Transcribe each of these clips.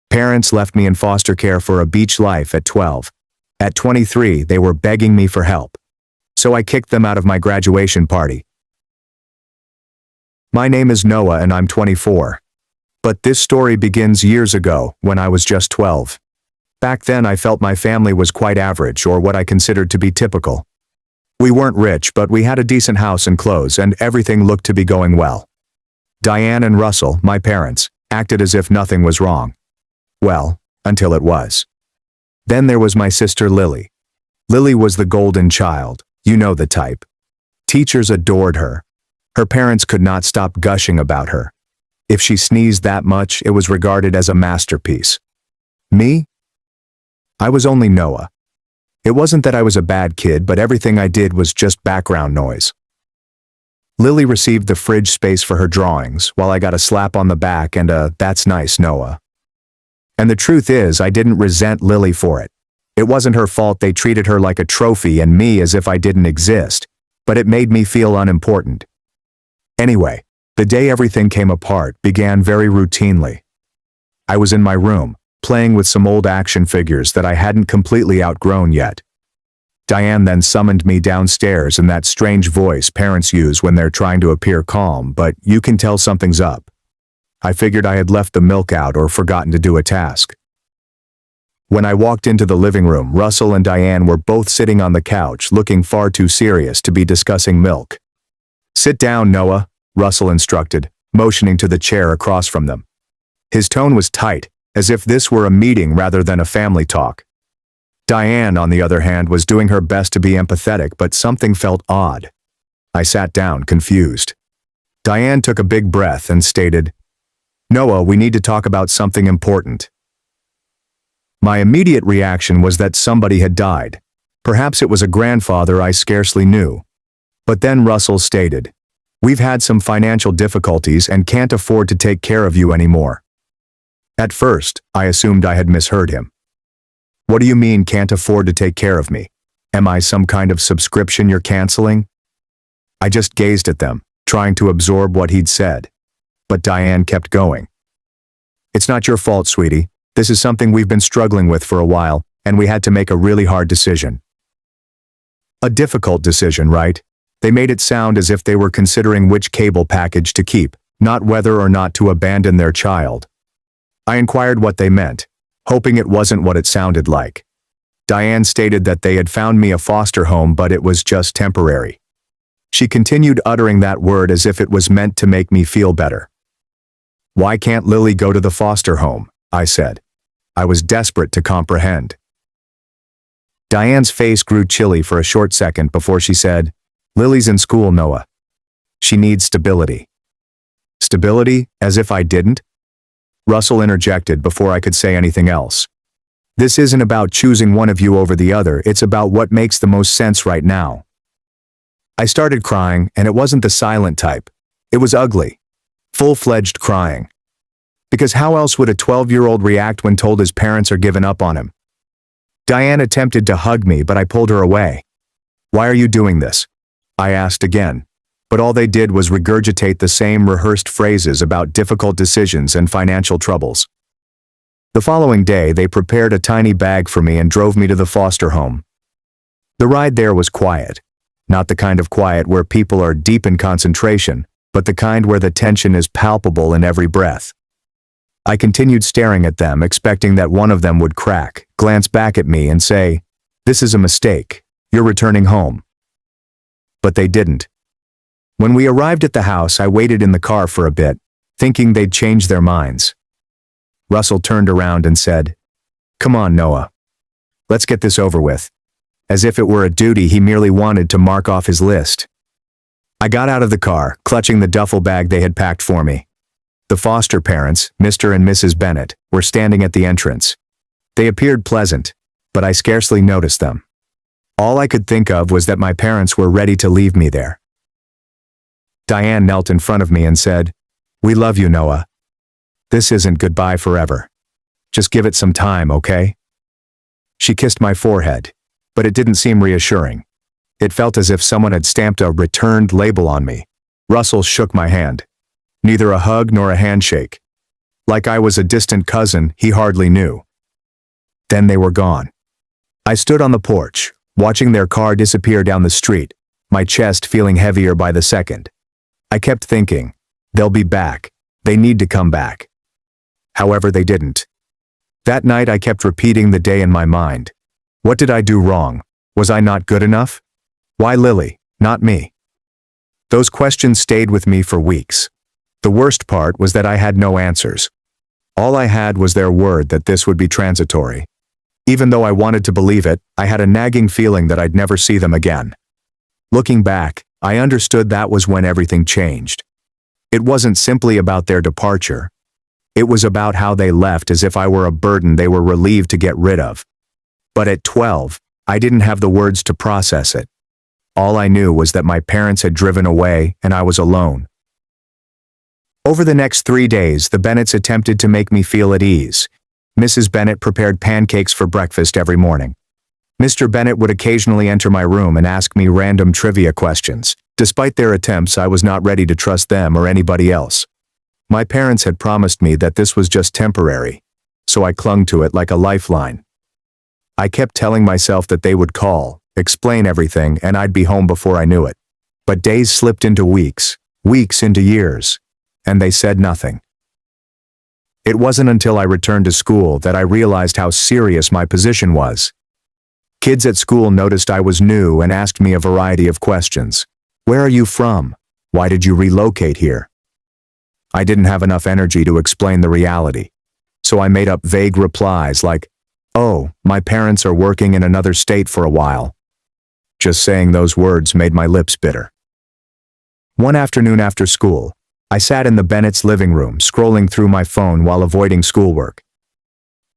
Parents left me in foster care for a beach life at 12. At 23, they were begging me for help. So I kicked them out of my graduation party. My name is Noah and I'm 24. But this story begins years ago, when I was just 12. Back then I felt my family was quite average, or what I considered to be typical. We weren't rich, but we had a decent house and clothes, and everything looked to be going well. Diane and Russell, my parents, acted as if nothing was wrong. Well, until it was. Then there was my sister Lily. Lily was the golden child, you know the type. Teachers adored her. Her parents could not stop gushing about her. If she sneezed that much, it was regarded as a masterpiece. Me? I was only Noah. It wasn't that I was a bad kid, but everything I did was just background noise. Lily received the fridge space for her drawings, while I got a slap on the back and a "that's nice, Noah." And the truth is, I didn't resent Lily for it. It wasn't her fault they treated her like a trophy and me as if I didn't exist, but it made me feel unimportant. Anyway, the day everything came apart began very routinely. I was in my room, playing with some old action figures that I hadn't completely outgrown yet. Diane then summoned me downstairs in that strange voice parents use when they're trying to appear calm, but you can tell something's up. I figured I had left the milk out or forgotten to do a task. When I walked into the living room, Russell and Diane were both sitting on the couch, looking far too serious to be discussing milk. "Sit down, Noah," Russell instructed, motioning to the chair across from them. His tone was tight, as if this were a meeting rather than a family talk. Diane, on the other hand, was doing her best to be empathetic, but something felt odd. I sat down, confused. Diane took a big breath and stated, "Noah, we need to talk about something important." My immediate reaction was that somebody had died. Perhaps it was a grandfather I scarcely knew. But then Russell stated, "We've had some financial difficulties and can't afford to take care of you anymore." At first, I assumed I had misheard him. "What do you mean can't afford to take care of me? Am I some kind of subscription you're canceling?" I just gazed at them, trying to absorb what he'd said. But Diane kept going. "It's not your fault, sweetie. This is something we've been struggling with for a while, and we had to make a really hard decision." A difficult decision, right? They made it sound as if they were considering which cable package to keep, not whether or not to abandon their child. I inquired what they meant, hoping it wasn't what it sounded like. Diane stated that they had found me a foster home, but it was just temporary. She continued uttering that word as if it was meant to make me feel better. "Why can't Lily go to the foster home?" I said. I was desperate to comprehend. Diane's face grew chilly for a short second before she said, "Lily's in school, Noah. She needs stability." "Stability? As if I didn't?" Russell interjected before I could say anything else. "This isn't about choosing one of you over the other, it's about what makes the most sense right now." I started crying, and it wasn't the silent type. It was ugly. Full-fledged crying. Because how else would a 12-year-old react when told his parents are giving up on him? Diane attempted to hug me, but I pulled her away. "Why are you doing this?" I asked again. But all they did was regurgitate the same rehearsed phrases about difficult decisions and financial troubles. The following day, they prepared a tiny bag for me and drove me to the foster home. The ride there was quiet. Not the kind of quiet where people are deep in concentration, but the kind where the tension is palpable in every breath. I continued staring at them, expecting that one of them would crack, glance back at me and say, "This is a mistake. You're returning home." But they didn't. When we arrived at the house, I waited in the car for a bit, thinking they'd change their minds. Russell turned around and said, "Come on, Noah. Let's get this over with." As if it were a duty he merely wanted to mark off his list. I got out of the car, clutching the duffel bag they had packed for me. The foster parents, Mr. and Mrs. Bennett, were standing at the entrance. They appeared pleasant, but I scarcely noticed them. All I could think of was that my parents were ready to leave me there. Diane knelt in front of me and said, "We love you, Noah. This isn't goodbye forever. Just give it some time, okay?" She kissed my forehead, but it didn't seem reassuring. It felt as if someone had stamped a returned label on me. Russell shook my hand. Neither a hug nor a handshake. Like I was a distant cousin he hardly knew. Then they were gone. I stood on the porch, watching their car disappear down the street, my chest feeling heavier by the second. I kept thinking, they'll be back. They need to come back. However, they didn't. That night I kept repeating the day in my mind. What did I do wrong? Was I not good enough? Why Lily, not me? Those questions stayed with me for weeks. The worst part was that I had no answers. All I had was their word that this would be transitory. Even though I wanted to believe it, I had a nagging feeling that I'd never see them again. Looking back, I understood that was when everything changed. It wasn't simply about their departure. It was about how they left as if I were a burden they were relieved to get rid of. But at 12, I didn't have the words to process it. All I knew was that my parents had driven away and I was alone. Over the next 3 days, the Bennetts attempted to make me feel at ease. Mrs. Bennett prepared pancakes for breakfast every morning. Mr. Bennett would occasionally enter my room and ask me random trivia questions. Despite their attempts, I was not ready to trust them or anybody else. My parents had promised me that this was just temporary, so I clung to it like a lifeline. I kept telling myself that they would call, explain everything, and I'd be home before I knew it. But days slipped into weeks, weeks into years, and they said nothing. It wasn't until I returned to school that I realized how serious my position was. Kids at school noticed I was new and asked me a variety of questions. Where are you from? Why did you relocate here? I didn't have enough energy to explain the reality, so I made up vague replies like, "Oh, my parents are working in another state for a while." Just saying those words made my lips bitter. One afternoon after school, I sat in the Bennett's living room scrolling through my phone while avoiding schoolwork.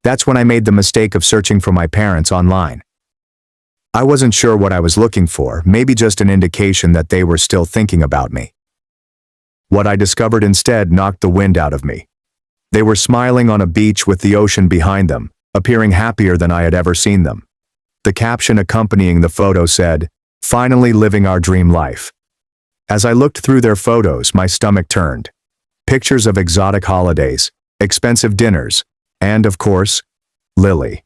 That's when I made the mistake of searching for my parents online. I wasn't sure what I was looking for, maybe just an indication that they were still thinking about me. What I discovered instead knocked the wind out of me. They were smiling on a beach with the ocean behind them, appearing happier than I had ever seen them. The caption accompanying the photo said, "Finally living our dream life." As I looked through their photos, my stomach turned. Pictures of exotic holidays, expensive dinners, and, of course, Lily.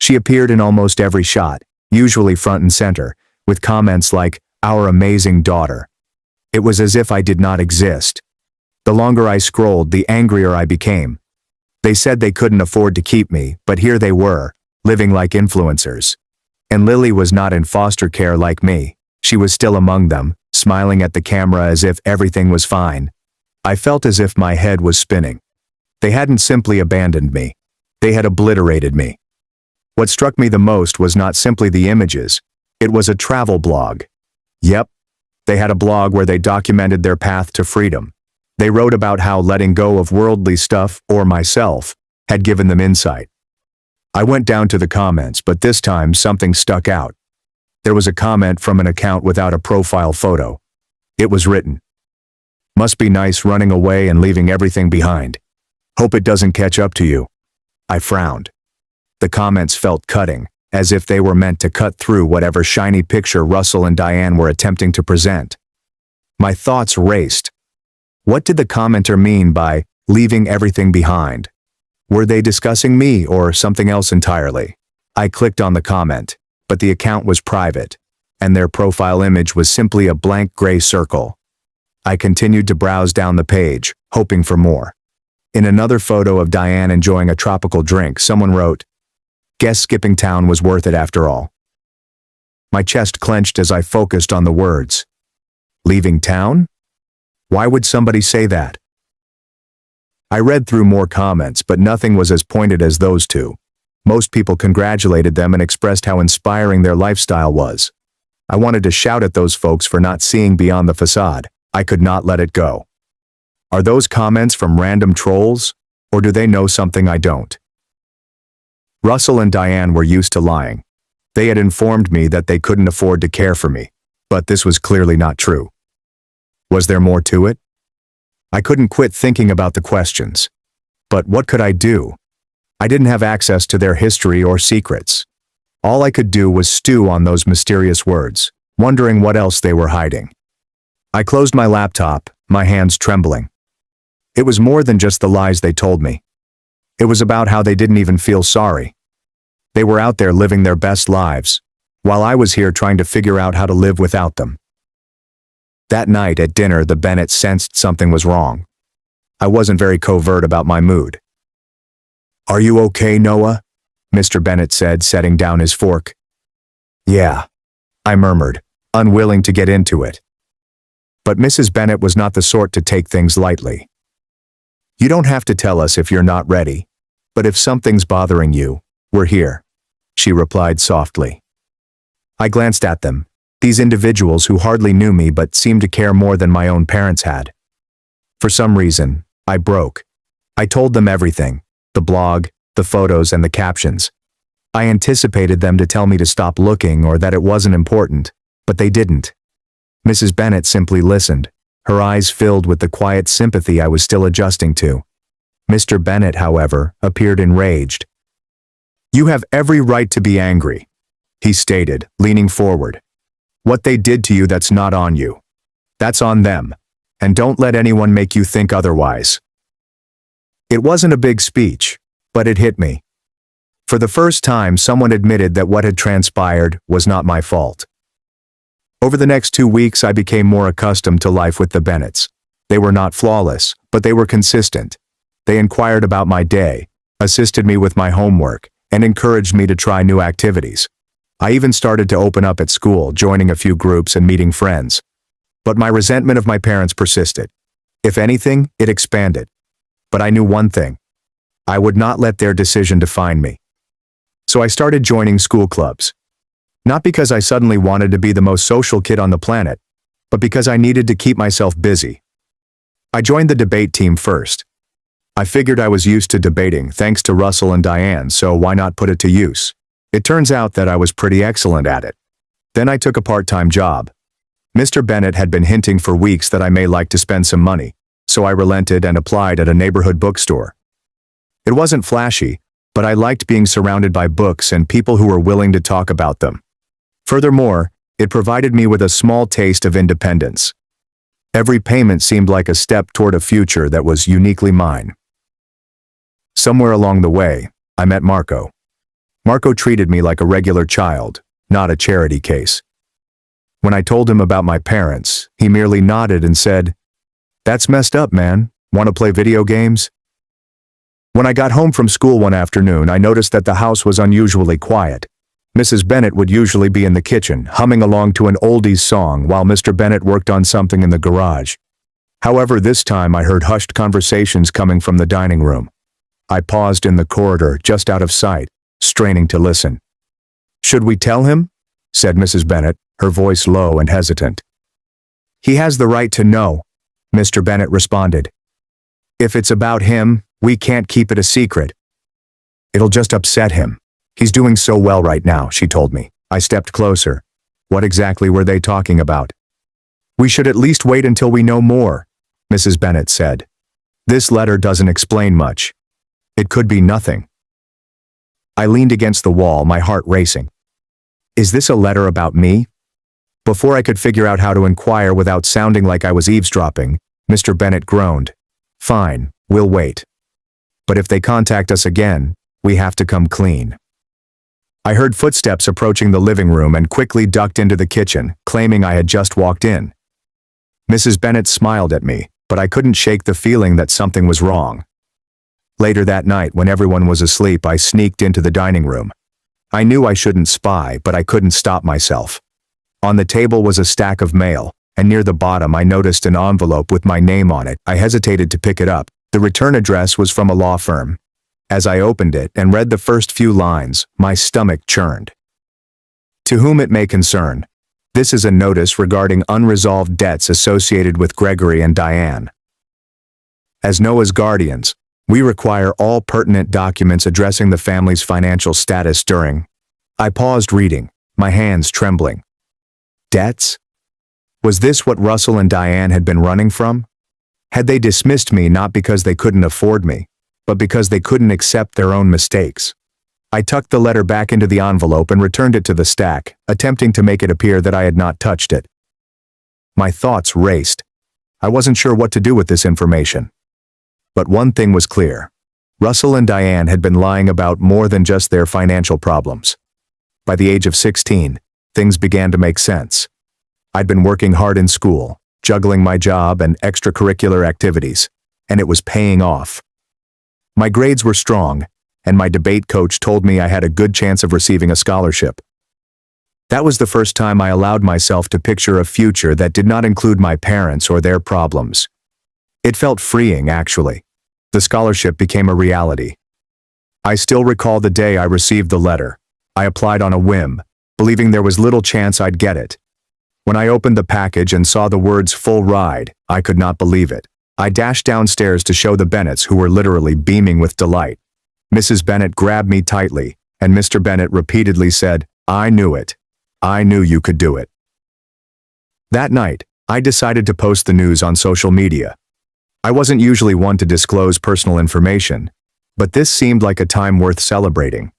She appeared in almost every shot, usually front and center, with comments like, "Our amazing daughter." It was as if I did not exist. The longer I scrolled, the angrier I became. They said they couldn't afford to keep me, but here they were, living like influencers. And Lily was not in foster care like me. She was still among them, smiling at the camera as if everything was fine. I felt as if my head was spinning. They hadn't simply abandoned me. They had obliterated me. What struck me the most was not simply the images. It was a travel blog. Yep. They had a blog where they documented their path to freedom. They wrote about how letting go of worldly stuff, or myself, had given them insight. I went down to the comments, but this time something stuck out. There was a comment from an account without a profile photo. It was written, "Must be nice running away and leaving everything behind. Hope it doesn't catch up to you." I frowned. The comments felt cutting, as if they were meant to cut through whatever shiny picture Russell and Diane were attempting to present. My thoughts raced. What did the commenter mean by leaving everything behind? Were they discussing me or something else entirely? I clicked on the comment, but the account was private, and their profile image was simply a blank gray circle. I continued to browse down the page, hoping for more. In another photo of Diane enjoying a tropical drink, someone wrote, "Guess skipping town was worth it after all." My chest clenched as I focused on the words. Leaving town? Why would somebody say that? I read through more comments, but nothing was as pointed as those two. Most people congratulated them and expressed how inspiring their lifestyle was. I wanted to shout at those folks for not seeing beyond the facade. I could not let it go. Are those comments from random trolls, or do they know something I don't? Russell and Diane were used to lying. They had informed me that they couldn't afford to care for me, but this was clearly not true. Was there more to it? I couldn't quit thinking about the questions. But what could I do? I didn't have access to their history or secrets. All I could do was stew on those mysterious words, wondering what else they were hiding. I closed my laptop, my hands trembling. It was more than just the lies they told me. It was about how they didn't even feel sorry. They were out there living their best lives, while I was here trying to figure out how to live without them. That night at dinner, the Bennetts sensed something was wrong. I wasn't very covert about my mood. "Are you okay, Noah?" Mr. Bennett said, setting down his fork. "Yeah," I murmured, unwilling to get into it. But Mrs. Bennett was not the sort to take things lightly. "You don't have to tell us if you're not ready, but if something's bothering you, we're here," she replied softly. I glanced at them, these individuals who hardly knew me but seemed to care more than my own parents had. For some reason, I broke. I told them everything, the blog, the photos, and the captions. I anticipated them to tell me to stop looking or that it wasn't important, but they didn't. Mrs. Bennett simply listened, her eyes filled with the quiet sympathy I was still adjusting to. Mr. Bennett, however, appeared enraged. "You have every right to be angry," he stated, leaning forward. "What they did to you, that's not on you. That's on them, and don't let anyone make you think otherwise." It wasn't a big speech, but it hit me. For the first time, someone admitted that what had transpired was not my fault. Over the next 2 weeks, I became more accustomed to life with the Bennetts. They were not flawless, but they were consistent. They inquired about my day, assisted me with my homework, and encouraged me to try new activities. I even started to open up at school, joining a few groups and meeting friends. But my resentment of my parents persisted. If anything, it expanded. But I knew one thing. I would not let their decision define me. So I started joining school clubs. Not because I suddenly wanted to be the most social kid on the planet, but because I needed to keep myself busy. I joined the debate team first. I figured I was used to debating thanks to Russell and Diane, so why not put it to use? It turns out that I was pretty excellent at it. Then I took a part-time job. Mr. Bennett had been hinting for weeks that I may like to spend some money, so I relented and applied at a neighborhood bookstore. It wasn't flashy, but I liked being surrounded by books and people who were willing to talk about them. Furthermore, it provided me with a small taste of independence. Every payment seemed like a step toward a future that was uniquely mine. Somewhere along the way, I met Marco. Marco treated me like a regular child, not a charity case. When I told him about my parents, he merely nodded and said, "That's messed up, man. Want to play video games?" When I got home from school one afternoon, I noticed that the house was unusually quiet. Mrs. Bennett would usually be in the kitchen, humming along to an oldies song while Mr. Bennett worked on something in the garage. However, this time I heard hushed conversations coming from the dining room. I paused in the corridor, just out of sight, straining to listen. "Should we tell him?" said Mrs. Bennett, her voice low and hesitant. "He has the right to know," Mr. Bennett responded. "If it's about him, we can't keep it a secret. It'll just upset him. He's doing so well right now," she told me. I stepped closer. What exactly were they talking about? "We should at least wait until we know more," Mrs. Bennett said. "This letter doesn't explain much. It could be nothing." I leaned against the wall, my heart racing. Is this a letter about me? Before I could figure out how to inquire without sounding like I was eavesdropping, Mr. Bennett groaned. "Fine, we'll wait. But if they contact us again, we have to come clean." I heard footsteps approaching the living room and quickly ducked into the kitchen, claiming I had just walked in. Mrs. Bennett smiled at me, but I couldn't shake the feeling that something was wrong. Later that night, when everyone was asleep, I sneaked into the dining room. I knew I shouldn't spy, but I couldn't stop myself. On the table was a stack of mail, and near the bottom I noticed an envelope with my name on it. I hesitated to pick it up. The return address was from a law firm. As I opened it and read the first few lines, my stomach churned. "To whom it may concern, this is a notice regarding unresolved debts associated with Gregory and Diane. As Noah's guardians, we require all pertinent documents addressing the family's financial status during..." I paused reading, my hands trembling. Debts? Was this what Russell and Diane had been running from? Had they dismissed me not because they couldn't afford me, but because they couldn't accept their own mistakes? I tucked the letter back into the envelope and returned it to the stack, attempting to make it appear that I had not touched it. My thoughts raced. I wasn't sure what to do with this information. But one thing was clear. Russell and Diane had been lying about more than just their financial problems. By the age of 16, things began to make sense. I'd been working hard in school, juggling my job and extracurricular activities, and it was paying off. My grades were strong, and my debate coach told me I had a good chance of receiving a scholarship. That was the first time I allowed myself to picture a future that did not include my parents or their problems. It felt freeing, actually. The scholarship became a reality. I still recall the day I received the letter. I applied on a whim, believing there was little chance I'd get it. When I opened the package and saw the words "full ride," I could not believe it. I dashed downstairs to show the Bennetts, who were literally beaming with delight. Mrs. Bennett grabbed me tightly, and Mr. Bennett repeatedly said, "I knew it. I knew you could do it." That night, I decided to post the news on social media. I wasn't usually one to disclose personal information, but this seemed like a time worth celebrating.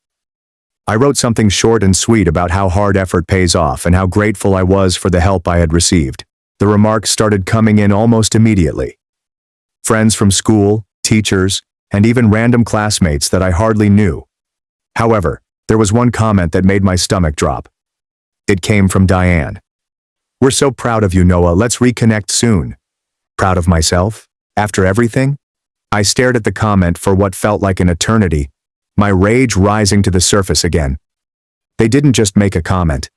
I wrote something short and sweet about how hard effort pays off and how grateful I was for the help I had received. The remarks started coming in almost immediately. Friends from school, teachers, and even random classmates that I hardly knew. However, there was one comment that made my stomach drop. It came from Diane. "We're so proud of you, Noah. Let's reconnect soon." Proud of myself? After everything? I stared at the comment for what felt like an eternity, my rage rising to the surface again. They didn't just make a comment.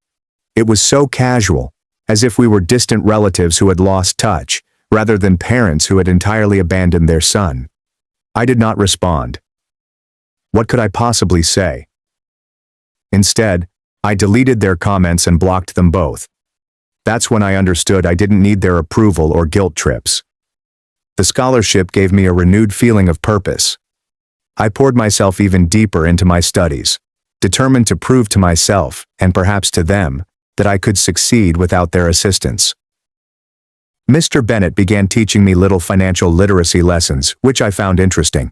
It was so casual, as if we were distant relatives who had lost touch, rather than parents who had entirely abandoned their son. I did not respond. What could I possibly say? Instead, I deleted their comments and blocked them both. That's when I understood I didn't need their approval or guilt trips. The scholarship gave me a renewed feeling of purpose. I poured myself even deeper into my studies, determined to prove to myself, and perhaps to them, that I could succeed without their assistance. Mr. Bennett began teaching me little financial literacy lessons, which I found interesting.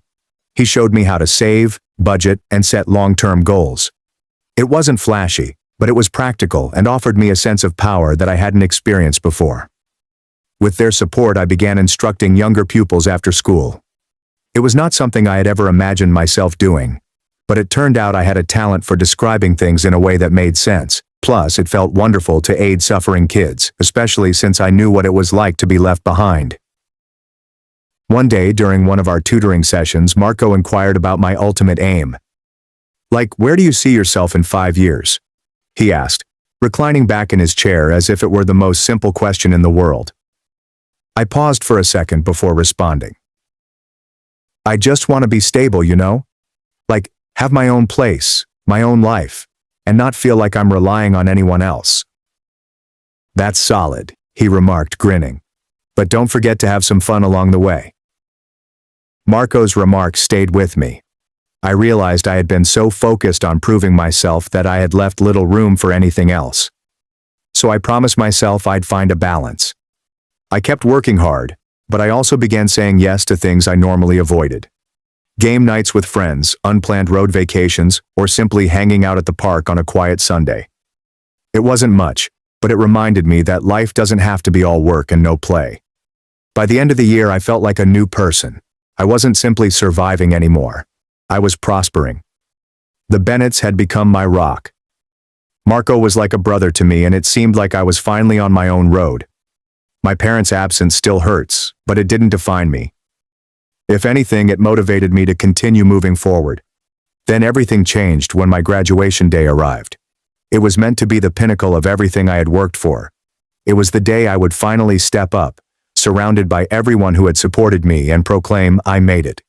He showed me how to save, budget, and set long-term goals. It wasn't flashy, but it was practical and offered me a sense of power that I hadn't experienced before. With their support, I began instructing younger pupils after school. It was not something I had ever imagined myself doing, but it turned out I had a talent for describing things in a way that made sense. Plus, it felt wonderful to aid suffering kids, especially since I knew what it was like to be left behind. One day, during one of our tutoring sessions, Marco inquired about my ultimate aim. "Like, where do you see yourself in 5 years?" he asked, reclining back in his chair as if it were the most simple question in the world. I paused for a second before responding. "I just want to be stable, you know? Like, have my own place, my own life, and not feel like I'm relying on anyone else." "That's solid," he remarked, grinning. "But don't forget to have some fun along the way." Marco's remarks stayed with me. I realized I had been so focused on proving myself that I had left little room for anything else. So I promised myself I'd find a balance. I kept working hard, but I also began saying yes to things I normally avoided. Game nights with friends, unplanned road vacations, or simply hanging out at the park on a quiet Sunday. It wasn't much, but it reminded me that life doesn't have to be all work and no play. By the end of the year, I felt like a new person. I wasn't simply surviving anymore. I was prospering. The Bennetts had become my rock. Marco was like a brother to me, and it seemed like I was finally on my own road. My parents' absence still hurts, but it didn't define me. If anything, it motivated me to continue moving forward. Then everything changed when my graduation day arrived. It was meant to be the pinnacle of everything I had worked for. It was the day I would finally step up, surrounded by everyone who had supported me, and proclaim I made it.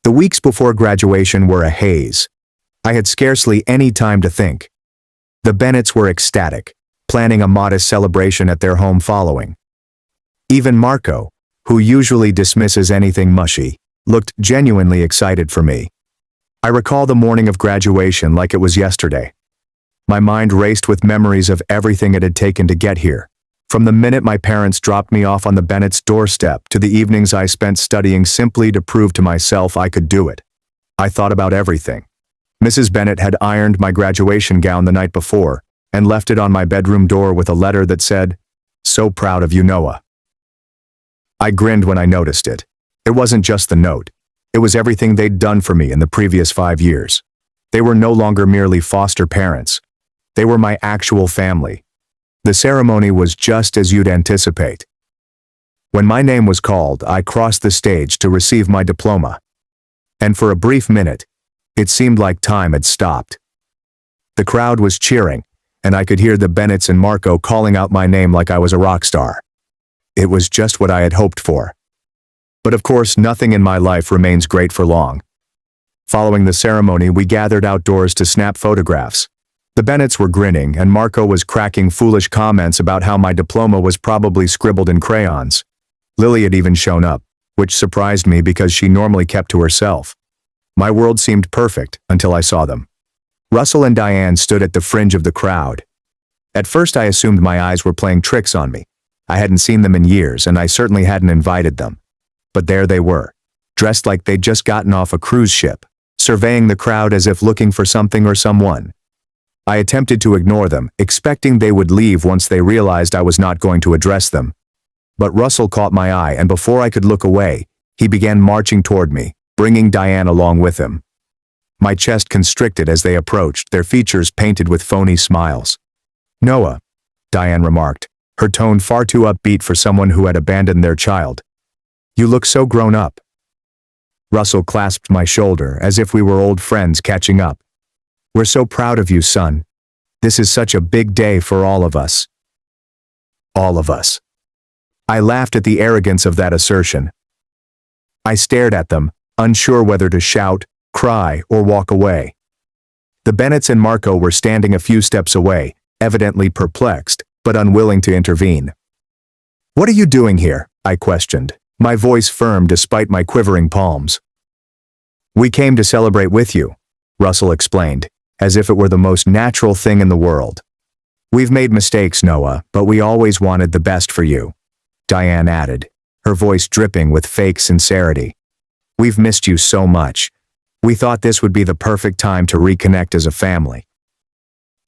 The weeks before graduation were a haze. I had scarcely any time to think. The Bennetts were ecstatic, planning a modest celebration at their home following. Even Marco, who usually dismisses anything mushy, looked genuinely excited for me. I recall the morning of graduation like it was yesterday. My mind raced with memories of everything it had taken to get here. From the minute my parents dropped me off on the Bennett's doorstep to the evenings I spent studying simply to prove to myself I could do it. I thought about everything. Mrs. Bennett had ironed my graduation gown the night before and left it on my bedroom door with a letter that said, "So proud of you, Noah." I grinned when I noticed it. It wasn't just the note. It was everything they'd done for me in the previous 5 years. They were no longer merely foster parents. They were my actual family. The ceremony was just as you'd anticipate. When my name was called, I crossed the stage to receive my diploma. And for a brief minute, it seemed like time had stopped. The crowd was cheering, and I could hear the Bennetts and Marco calling out my name like I was a rock star. It was just what I had hoped for. But of course, nothing in my life remains great for long. Following the ceremony, we gathered outdoors to snap photographs. The Bennetts were grinning, and Marco was cracking foolish comments about how my diploma was probably scribbled in crayons. Lily had even shown up, which surprised me because she normally kept to herself. My world seemed perfect until I saw them. Russell and Diane stood at the fringe of the crowd. At first I assumed my eyes were playing tricks on me. I hadn't seen them in years, and I certainly hadn't invited them. But there they were, dressed like they'd just gotten off a cruise ship, surveying the crowd as if looking for something or someone. I attempted to ignore them, expecting they would leave once they realized I was not going to address them. But Russell caught my eye, and before I could look away, he began marching toward me, bringing Diane along with him. My chest constricted as they approached, their features painted with phony smiles. "Noah," Diane remarked, her tone far too upbeat for someone who had abandoned their child. "You look so grown up." Russell clasped my shoulder as if we were old friends catching up. "We're so proud of you, son. This is such a big day for all of us." All of us. I laughed at the arrogance of that assertion. I stared at them, unsure whether to shout, cry, or walk away. The Bennetts and Marco were standing a few steps away, evidently perplexed, but unwilling to intervene. "What are you doing here?" I questioned, my voice firm despite my quivering palms. "We came to celebrate with you," Russell explained, as if it were the most natural thing in the world. "We've made mistakes, Noah, but we always wanted the best for you," Diane added, her voice dripping with fake sincerity. "We've missed you so much. We thought this would be the perfect time to reconnect as a family."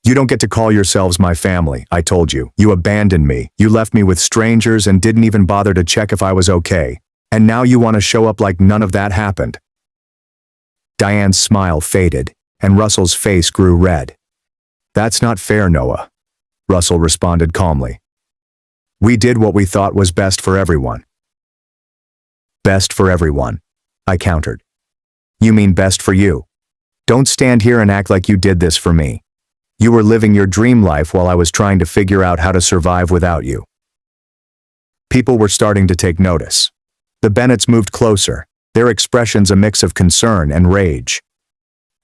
"You don't get to call yourselves my family," I told you. "You abandoned me, you left me with strangers and didn't even bother to check if I was okay. And now you want to show up like none of that happened." Diane's smile faded, and Russell's face grew red. "That's not fair, Noah," Russell responded calmly. "We did what we thought was best for everyone." "Best for everyone," I countered. "You mean best for you? Don't stand here and act like you did this for me. You were living your dream life while I was trying to figure out how to survive without you." People were starting to take notice. The Bennetts moved closer, their expressions a mix of concern and rage.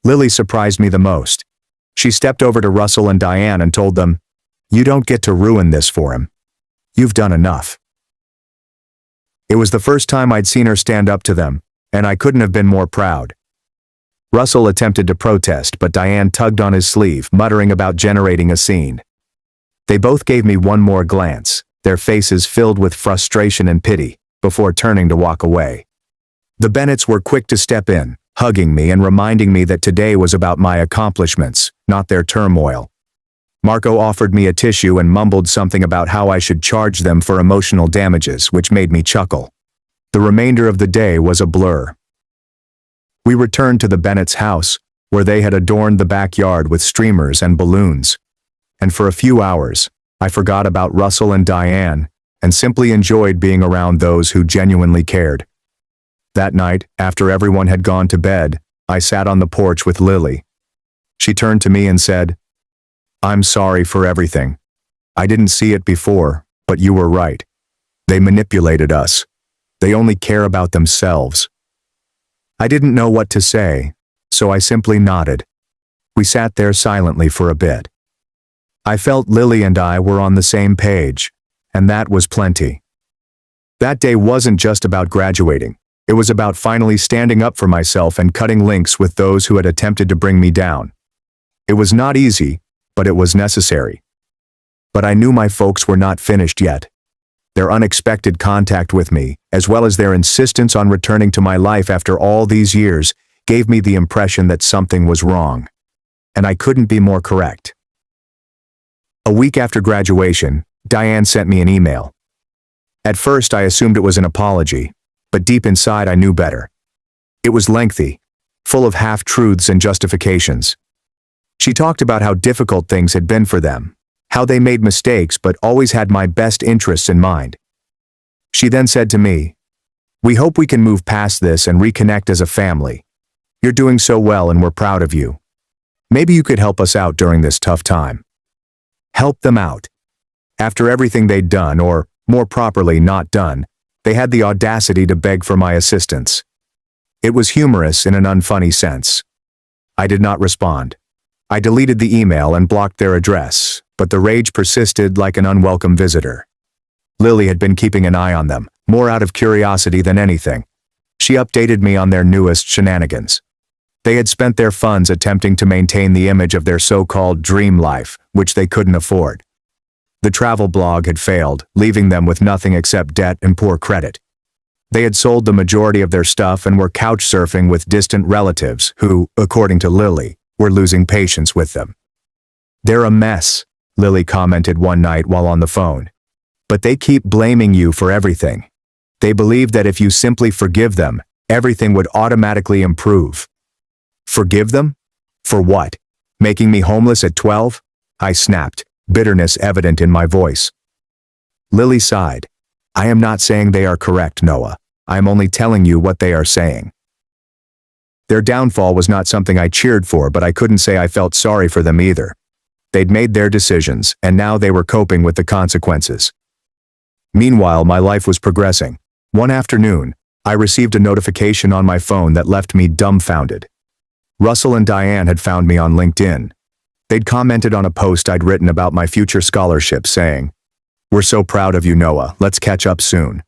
Lily surprised me the most. She stepped over to Russell and Diane and told them, "You don't get to ruin this for him. You've done enough." It was the first time I'd seen her stand up to them, and I couldn't have been more proud. Russell attempted to protest, but Diane tugged on his sleeve, muttering about generating a scene. They both gave me one more glance, their faces filled with frustration and pity, before turning to walk away. The Bennetts were quick to step in, hugging me and reminding me that today was about my accomplishments, not their turmoil. Marco offered me a tissue and mumbled something about how I should charge them for emotional damages, which made me chuckle. The remainder of the day was a blur. We returned to the Bennett's house, where they had adorned the backyard with streamers and balloons. And for a few hours, I forgot about Russell and Diane, and simply enjoyed being around those who genuinely cared. That night, after everyone had gone to bed, I sat on the porch with Lily. She turned to me and said, "I'm sorry for everything. I didn't see it before, but you were right. They manipulated us. They only care about themselves." I didn't know what to say, so I simply nodded. We sat there silently for a bit. I felt Lily and I were on the same page, and that was plenty. That day wasn't just about graduating. It was about finally standing up for myself and cutting links with those who had attempted to bring me down. It was not easy, but it was necessary. But I knew my folks were not finished yet. Their unexpected contact with me, as well as their insistence on returning to my life after all these years, gave me the impression that something was wrong. And I couldn't be more correct. A week after graduation, Diane sent me an email. At first I assumed it was an apology, but deep inside I knew better. It was lengthy, full of half-truths and justifications. She talked about how difficult things had been for them, how they made mistakes but always had my best interests in mind. She then said to me, "We hope we can move past this and reconnect as a family. You're doing so well and we're proud of you. Maybe you could help us out during this tough time." Help them out. After everything they'd done, or more properly not done, they had the audacity to beg for my assistance. It was humorous in an unfunny sense. I did not respond. I deleted the email and blocked their address, but the rage persisted like an unwelcome visitor. Lily had been keeping an eye on them, more out of curiosity than anything. She updated me on their newest shenanigans. They had spent their funds attempting to maintain the image of their so-called dream life, which they couldn't afford. The travel blog had failed, leaving them with nothing except debt and poor credit. They had sold the majority of their stuff and were couch surfing with distant relatives who, according to Lily, were losing patience with them. "They're a mess," Lily commented one night while on the phone. "But they keep blaming you for everything. They believe that if you simply forgive them, everything would automatically improve." Forgive them? For what? Making me homeless at 12? I snapped, bitterness evident in my voice. Lily sighed. "I am not saying they are correct, Noah. I am only telling you what they are saying." Their downfall was not something I cheered for, but I couldn't say I felt sorry for them either. They'd made their decisions, and now they were coping with the consequences. Meanwhile, my life was progressing. One afternoon, I received a notification on my phone that left me dumbfounded. Russell and Diane had found me on LinkedIn. They'd commented on a post I'd written about my future scholarship saying, "We're so proud of you, Noah. Let's catch up soon."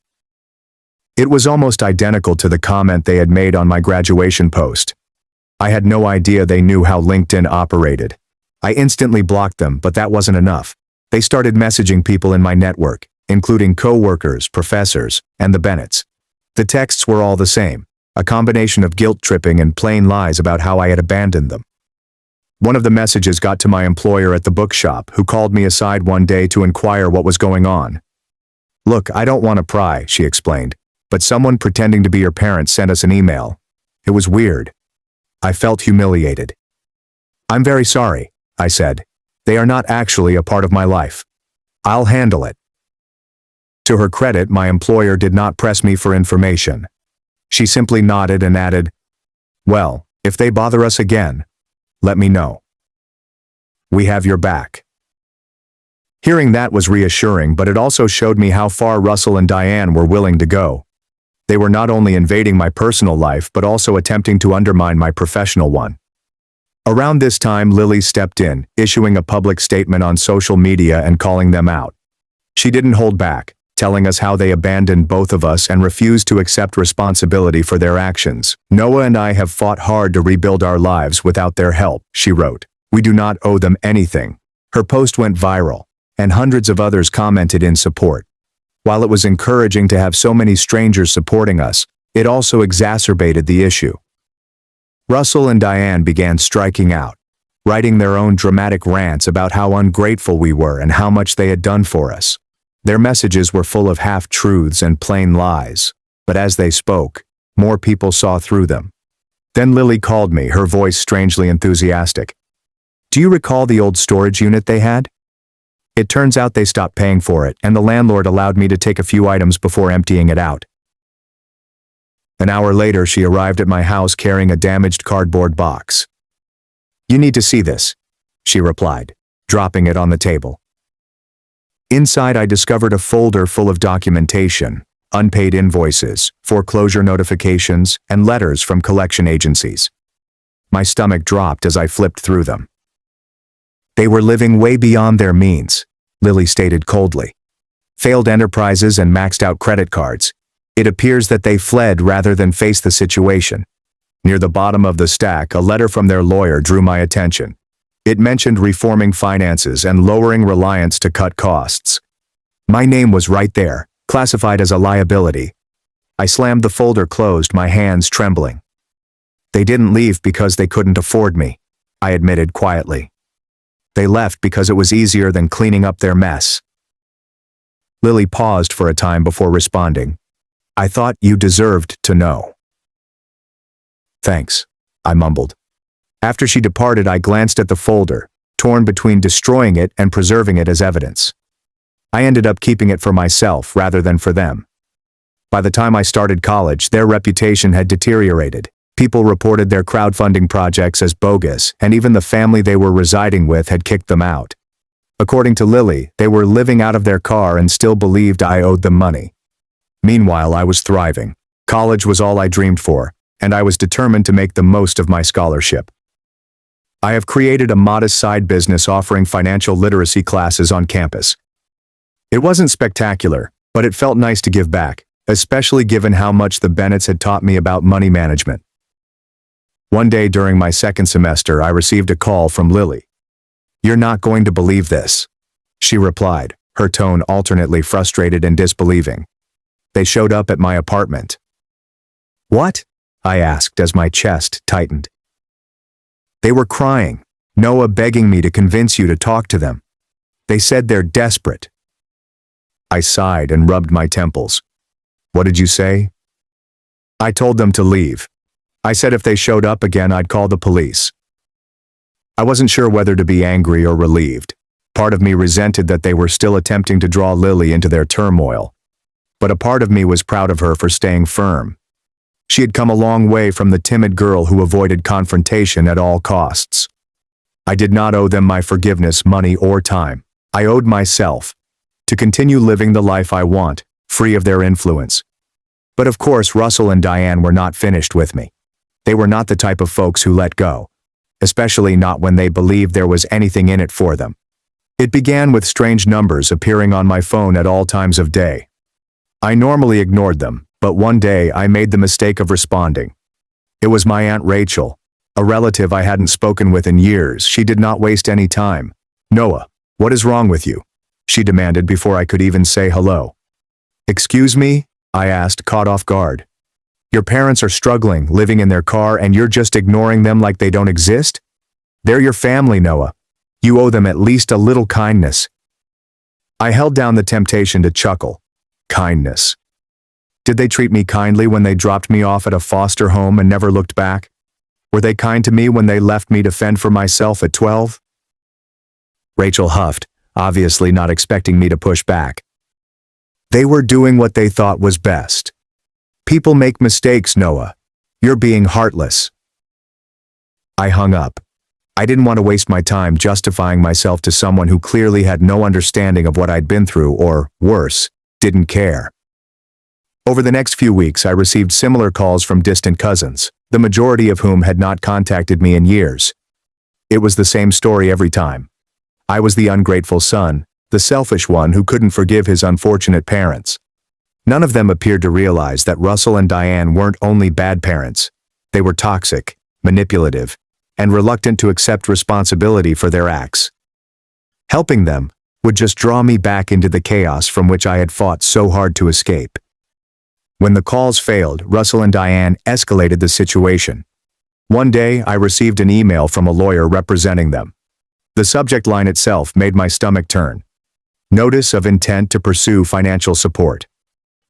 It was almost identical to the comment they had made on my graduation post. I had no idea they knew how LinkedIn operated. I instantly blocked them, but that wasn't enough. They started messaging people in my network, including co-workers, professors, and the Bennetts. The texts were all the same, a combination of guilt-tripping and plain lies about how I had abandoned them. One of the messages got to my employer at the bookshop, who called me aside one day to inquire what was going on. "Look, I don't want to pry," she explained, "but someone pretending to be your parents sent us an email. It was weird." I felt humiliated. "I'm very sorry," I said. "They are not actually a part of my life. I'll handle it." To her credit, my employer did not press me for information. She simply nodded and added, "Well, if they bother us again, let me know. We have your back." Hearing that was reassuring, but it also showed me how far Russell and Diane were willing to go. They were not only invading my personal life but also attempting to undermine my professional one. Around this time, Lily stepped in, issuing a public statement on social media and calling them out. She didn't hold back, telling us how they abandoned both of us and refused to accept responsibility for their actions. "Noah and I have fought hard to rebuild our lives without their help," she wrote. "We do not owe them anything." Her post went viral, and hundreds of others commented in support. While it was encouraging to have so many strangers supporting us, it also exacerbated the issue. Russell and Diane began striking out, writing their own dramatic rants about how ungrateful we were and how much they had done for us. Their messages were full of half-truths and plain lies, but as they spoke, more people saw through them. Then Lily called me, her voice strangely enthusiastic. "Do you recall the old storage unit they had? It turns out they stopped paying for it, and the landlord allowed me to take a few items before emptying it out." An hour later, she arrived at my house carrying a damaged cardboard box. "You need to see this," she replied, dropping it on the table. Inside, I discovered a folder full of documentation, unpaid invoices, foreclosure notifications, and letters from collection agencies. My stomach dropped as I flipped through them. "They were living way beyond their means," Lily stated coldly. "Failed enterprises and maxed out credit cards. It appears that they fled rather than face the situation." Near the bottom of the stack, a letter from their lawyer drew my attention. It mentioned reforming finances and lowering reliance to cut costs. My name was right there, classified as a liability. I slammed the folder closed, my hands trembling. "They didn't leave because they couldn't afford me," I admitted quietly. "They left because it was easier than cleaning up their mess." Lily paused for a time before responding. I thought you deserved to know." "Thanks," I mumbled. After she departed, I glanced at the folder, torn between destroying it and preserving it as evidence. I ended up keeping it for myself rather than for them. By the time I started college, their reputation had deteriorated. People reported their crowdfunding projects as bogus, and even the family they were residing with had kicked them out. According to Lily, they were living out of their car and still believed I owed them money. Meanwhile, I was thriving. College was all I dreamed for, and I was determined to make the most of my scholarship. I have created a modest side business offering financial literacy classes on campus. It wasn't spectacular, but it felt nice to give back, especially given how much the Bennetts had taught me about money management. One day during my second semester, I received a call from Lily. "You're not going to believe this," she replied, her tone alternately frustrated and disbelieving. "They showed up at my apartment." "What?" I asked as my chest tightened. "They were crying, Noah, begging me to convince you to talk to them. They said they're desperate." I sighed and rubbed my temples. "What did you say?" "I told them to leave. I said if they showed up again, I'd call the police." I wasn't sure whether to be angry or relieved. Part of me resented that they were still attempting to draw Lily into their turmoil. But a part of me was proud of her for staying firm. She had come a long way from the timid girl who avoided confrontation at all costs. I did not owe them my forgiveness, money, or time. I owed myself to continue living the life I want, free of their influence. But of course, Russell and Diane were not finished with me. They were not the type of folks who let go, especially not when they believed there was anything in it for them. It began with strange numbers appearing on my phone at all times of day. I normally ignored them, but one day I made the mistake of responding. It was my Aunt Rachel, a relative I hadn't spoken with in years. She did not waste any time. "Noah, what is wrong with you?" she demanded before I could even say hello. "Excuse me?" I asked, caught off guard. "Your parents are struggling, living in their car, and you're just ignoring them like they don't exist? They're your family, Noah. You owe them at least a little kindness." I held down the temptation to chuckle. Kindness. Did they treat me kindly when they dropped me off at a foster home and never looked back? Were they kind to me when they left me to fend for myself at 12? Rachel huffed, obviously not expecting me to push back. "They were doing what they thought was best. People make mistakes, Noah. You're being heartless." I hung up. I didn't want to waste my time justifying myself to someone who clearly had no understanding of what I'd been through or, worse, didn't care. Over the next few weeks, I received similar calls from distant cousins, the majority of whom had not contacted me in years. It was the same story every time. I was the ungrateful son, the selfish one who couldn't forgive his unfortunate parents. None of them appeared to realize that Russell and Diane weren't only bad parents. They were toxic, manipulative, and reluctant to accept responsibility for their acts. Helping them would just draw me back into the chaos from which I had fought so hard to escape. When the calls failed, Russell and Diane escalated the situation. One day, I received an email from a lawyer representing them. The subject line itself made my stomach turn. Notice of intent to pursue financial support.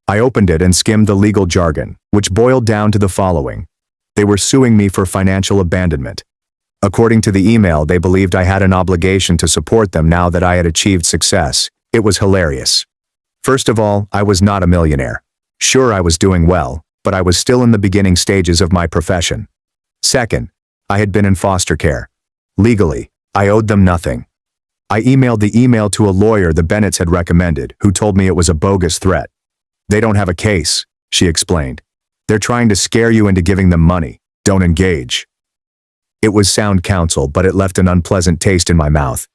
I opened it and skimmed the legal jargon, which boiled down to the following. They were suing me for financial abandonment. According to the email, they believed I had an obligation to support them now that I had achieved success. It was hilarious. First of all, I was not a millionaire. Sure, I was doing well, but I was still in the beginning stages of my profession. Second, I had been in foster care. Legally, I owed them nothing. I emailed the email to a lawyer the Bennetts had recommended, who told me it was a bogus threat. "They don't have a case," she explained. "They're trying to scare you into giving them money. Don't engage." It was sound counsel, but it left an unpleasant taste in my mouth.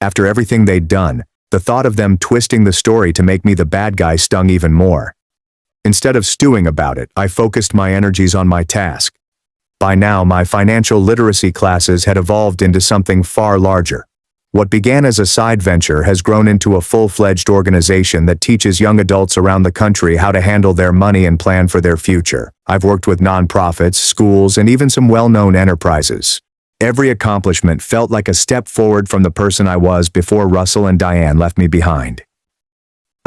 After everything they'd done, the thought of them twisting the story to make me the bad guy stung even more. Instead of stewing about it, I focused my energies on my task. By now, my financial literacy classes had evolved into something far larger. What began as a side venture has grown into a full-fledged organization that teaches young adults around the country how to handle their money and plan for their future. I've worked with nonprofits, schools, and even some well-known enterprises. Every accomplishment felt like a step forward from the person I was before Russell and Diane left me behind.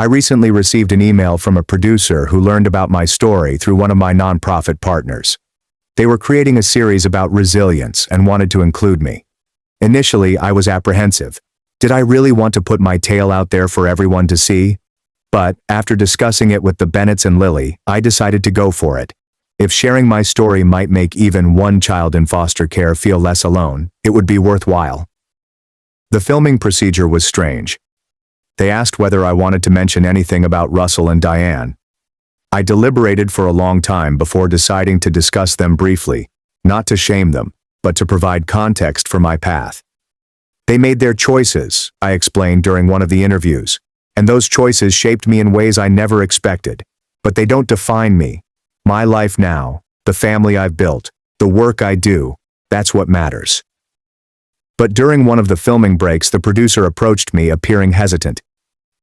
I recently received an email from a producer who learned about my story through one of my nonprofit partners. They were creating a series about resilience and wanted to include me. Initially, I was apprehensive. Did I really want to put my tale out there for everyone to see? But, after discussing it with the Bennetts and Lily, I decided to go for it. If sharing my story might make even one child in foster care feel less alone, it would be worthwhile. The filming procedure was strange. They asked whether I wanted to mention anything about Russell and Diane. I deliberated for a long time before deciding to discuss them briefly, not to shame them, but to provide context for my path. They made their choices, I explained during one of the interviews, and those choices shaped me in ways I never expected. But they don't define me. My life now, the family I've built, the work I do, that's what matters. But during one of the filming breaks, the producer approached me, appearing hesitant.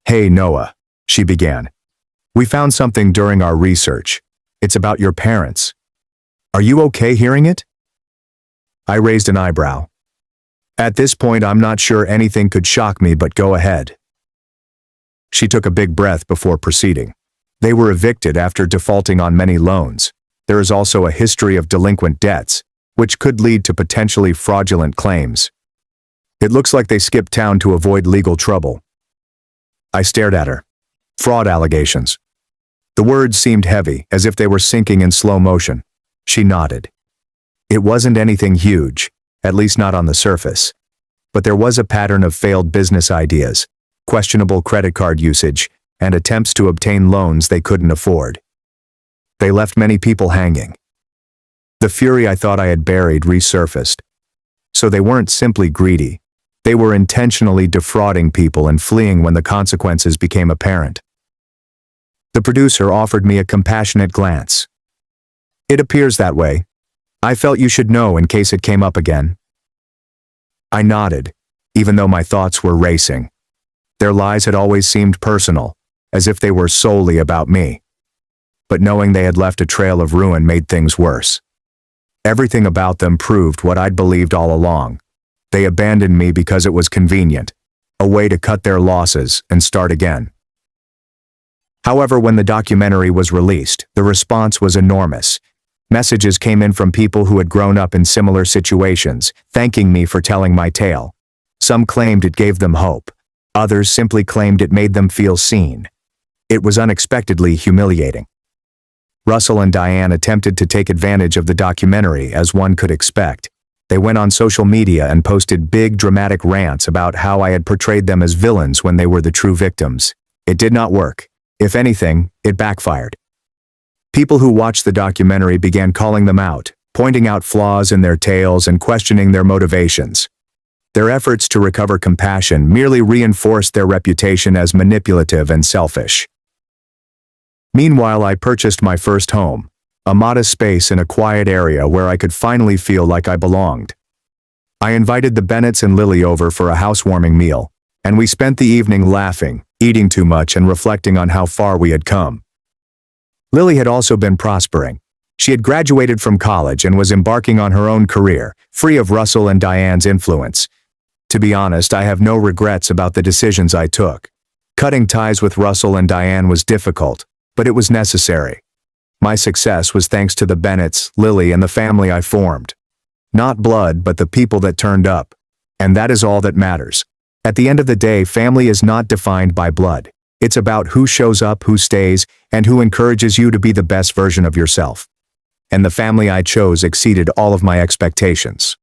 "Hey, Noah," she began. "We found something during our research. It's about your parents. Are you okay hearing it?" I raised an eyebrow. At this point, I'm not sure anything could shock me, but go ahead. She took a big breath before proceeding. They were evicted after defaulting on many loans. There is also a history of delinquent debts, which could lead to potentially fraudulent claims. It looks like they skipped town to avoid legal trouble. I stared at her. Fraud allegations. The words seemed heavy, as if they were sinking in slow motion. She nodded. It wasn't anything huge, at least not on the surface. But there was a pattern of failed business ideas, questionable credit card usage, and attempts to obtain loans they couldn't afford. They left many people hanging. The fury I thought I had buried resurfaced. So they weren't simply greedy. They were intentionally defrauding people and fleeing when the consequences became apparent. The producer offered me a compassionate glance. "It appears that way. I felt you should know in case it came up again." I nodded, even though my thoughts were racing. Their lies had always seemed personal, as if they were solely about me. But knowing they had left a trail of ruin made things worse. Everything about them proved what I'd believed all along. They abandoned me because it was convenient, a way to cut their losses and start again. However, when the documentary was released, the response was enormous. Messages came in from people who had grown up in similar situations, thanking me for telling my tale. Some claimed it gave them hope. Others simply claimed it made them feel seen. It was unexpectedly humiliating. Russell and Diane attempted to take advantage of the documentary, as one could expect. They went on social media and posted big dramatic rants about how I had portrayed them as villains when they were the true victims. It did not work. If anything, it backfired. People who watched the documentary began calling them out, pointing out flaws in their tales and questioning their motivations. Their efforts to recover compassion merely reinforced their reputation as manipulative and selfish. Meanwhile, I purchased my first home, a modest space in a quiet area where I could finally feel like I belonged. I invited the Bennetts and Lily over for a housewarming meal, and we spent the evening laughing, eating too much, and reflecting on how far we had come. Lily had also been prospering. She had graduated from college and was embarking on her own career, free of Russell and Diane's influence. To be honest, I have no regrets about the decisions I took. Cutting ties with Russell and Diane was difficult, but it was necessary. My success was thanks to the Bennetts, Lily, and the family I formed. Not blood, but the people that turned up. And that is all that matters. At the end of the day, family is not defined by blood. It's about who shows up, who stays, and who encourages you to be the best version of yourself. And the family I chose exceeded all of my expectations.